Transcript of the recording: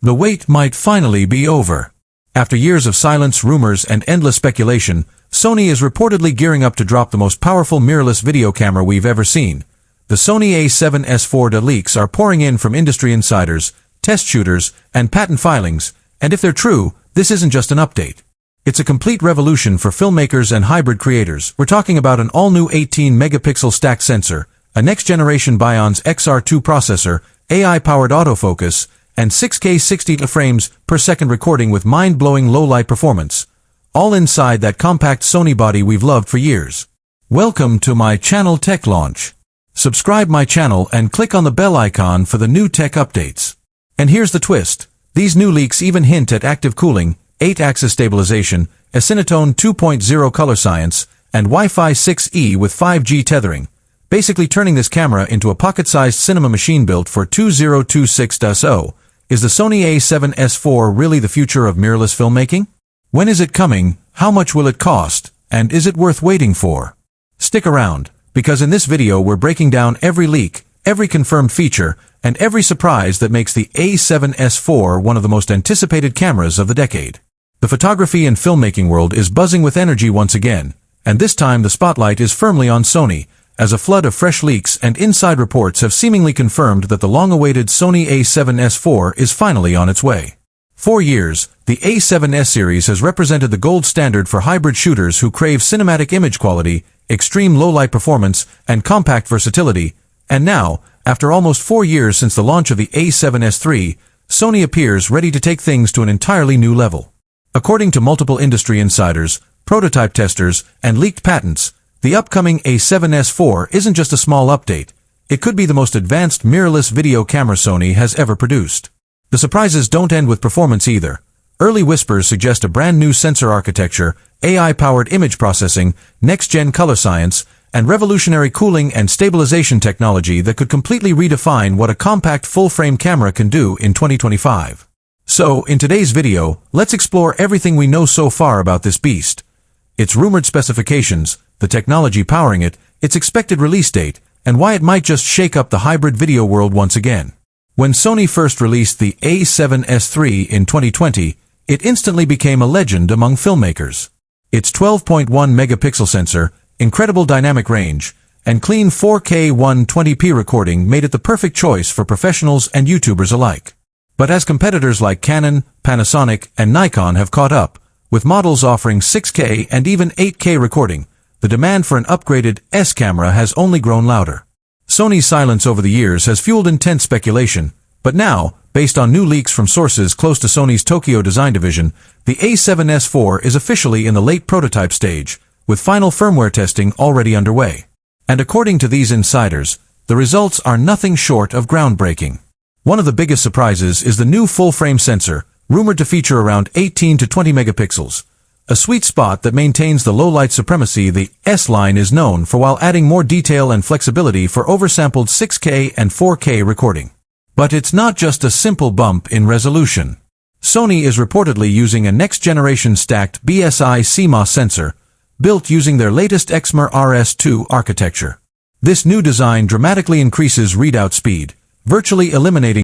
The wait might finally be over. After years of silence, rumors, and endless speculation, Sony is reportedly gearing up to drop the most powerful mirrorless video camera we've ever seen. The Sony A7S IV. The leaks are pouring in from industry insiders, test shooters, and patent filings, and if they're true, this isn't just an update. It's a complete revolution for filmmakers and hybrid creators. We're talking about an all-new 18-megapixel stacked sensor, a next-generation Bion's XR2 processor, AI-powered autofocus, and 6K 60 frames per second recording with mind-blowing low-light performance, all inside that compact Sony body we've loved for years. Welcome to my channel Tech Launch. Subscribe my channel and click on the bell icon for the new tech updates. And here's the twist. These new leaks even hint at active cooling, 8-axis stabilization, Acinetone 2.0 color science, and Wi-Fi 6E with 5G tethering, basically turning this camera into a pocket-sized cinema machine built for 2026. Is the Sony A7S IV really the future of mirrorless filmmaking? When is it coming, how much will it cost, and is it worth waiting for? Stick around, because in this video we're breaking down every leak, every confirmed feature, and every surprise that makes the A7S IV one of the most anticipated cameras of the decade. The photography and filmmaking world is buzzing with energy once again, and this time the spotlight is firmly on Sony, as a flood of fresh leaks and inside reports have seemingly confirmed that the long-awaited Sony A7S IV is finally on its way. For years, the A7S series has represented the gold standard for hybrid shooters who crave cinematic image quality, extreme low-light performance, and compact versatility, and now, after almost 4 years since the launch of the A7S III, Sony appears ready to take things to an entirely new level. According to multiple industry insiders, prototype testers, and leaked patents, the upcoming A7S IV isn't just a small update. It could be the most advanced mirrorless video camera Sony has ever produced. The surprises don't end with performance either. Early whispers suggest a brand new sensor architecture, AI-powered image processing, next-gen color science, and revolutionary cooling and stabilization technology that could completely redefine what a compact full-frame camera can do in 2025. So, in today's video, let's explore everything we know so far about this beast. Its rumored specifications, the technology powering it, its expected release date, and why it might just shake up the hybrid video world once again. When Sony first released the A7S III in 2020, it instantly became a legend among filmmakers. Its 12.1-megapixel sensor, incredible dynamic range, and clean 4K 120p recording made it the perfect choice for professionals and YouTubers alike. But as competitors like Canon, Panasonic, and Nikon have caught up, with models offering 6K and even 8K recording, the demand for an upgraded S camera has only grown louder. Sony's silence over the years has fueled intense speculation, but now, based on new leaks from sources close to Sony's Tokyo design division, the A7S IV is officially in the late prototype stage, with final firmware testing already underway. And according to these insiders, the results are nothing short of groundbreaking. One of the biggest surprises is the new full-frame sensor, rumored to feature around 18 to 20 megapixels. A sweet spot that maintains the low-light supremacy the S line is known for while adding more detail and flexibility for oversampled 6K and 4K recording. But it's not just a simple bump in resolution. Sony is reportedly using a next-generation stacked BSI CMOS sensor, built using their latest Exmor RS2 architecture. This new design dramatically increases readout speed, virtually eliminating